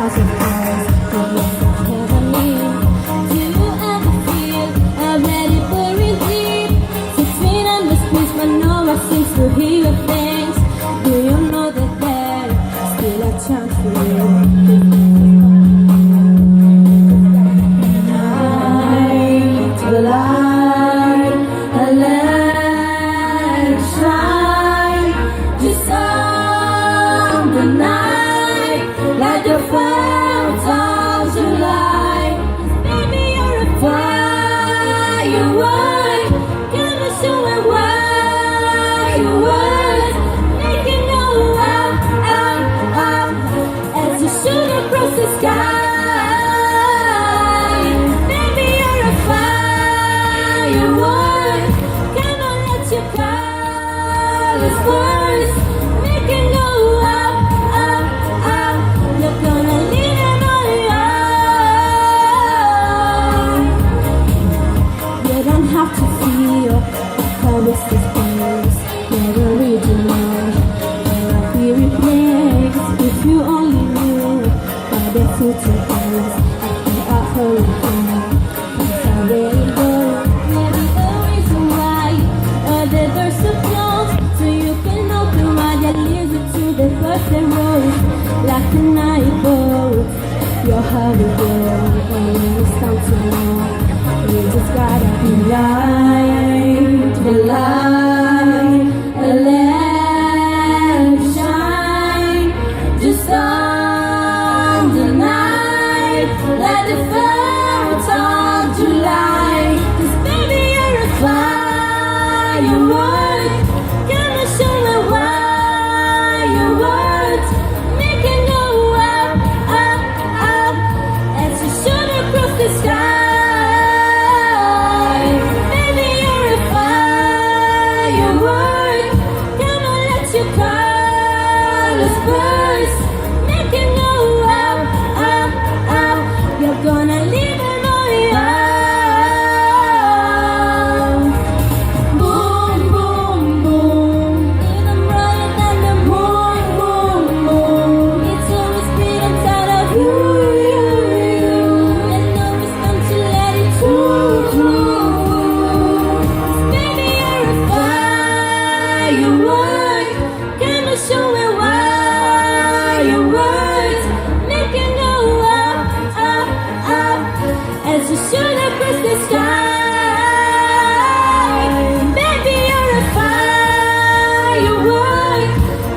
stars of course, the rest of heavenly. Do you ever feel already buried deep? 6 feet under space, but no one seems to hear your things. Do you know that there's still a chance for you? Night, the light, a lamp shine, just on the night, like the 4th of July. Baby, you're a firework, gonna show me why you was making go up, up, up, as you shoot across the sky. Baby, you're a firework, gonna let your colors burst, making go up, up, up. You're gonna leave it on your. You don't have to feel how this is place. Never original, never be replaced. If you only knew how the future goes, after a hurricane, it's a rainbow. Maybe the reason why the doors are closed, so you can open wide and listen to the birds and roads, like a night boat. Your heart will go, and it's time to know. You just gotta be light, the light, a lamp shine, just on the night, like the 4th of July. 'Cause baby, you're a firework, gonna show me why your words making go up, up, up, as you shoot across the sky. Baby, you're a firework, gonna let your colors burst, making go up, up, up. You're gonna leave it on your. Boom, boom, boom, even brighter than the moon, boom, boom. It's always been inside of you, you, you, and now it's time to let it through, through. 'Cause baby, you're a firework, gonna show me why your words making go up, up, up, as you shoot across the sky. Baby, you're a firework,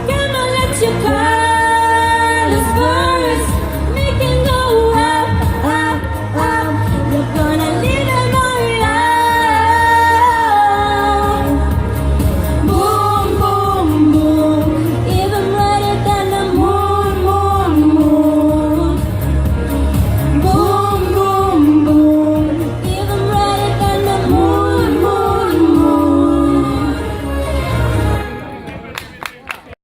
gonna let your colors burn.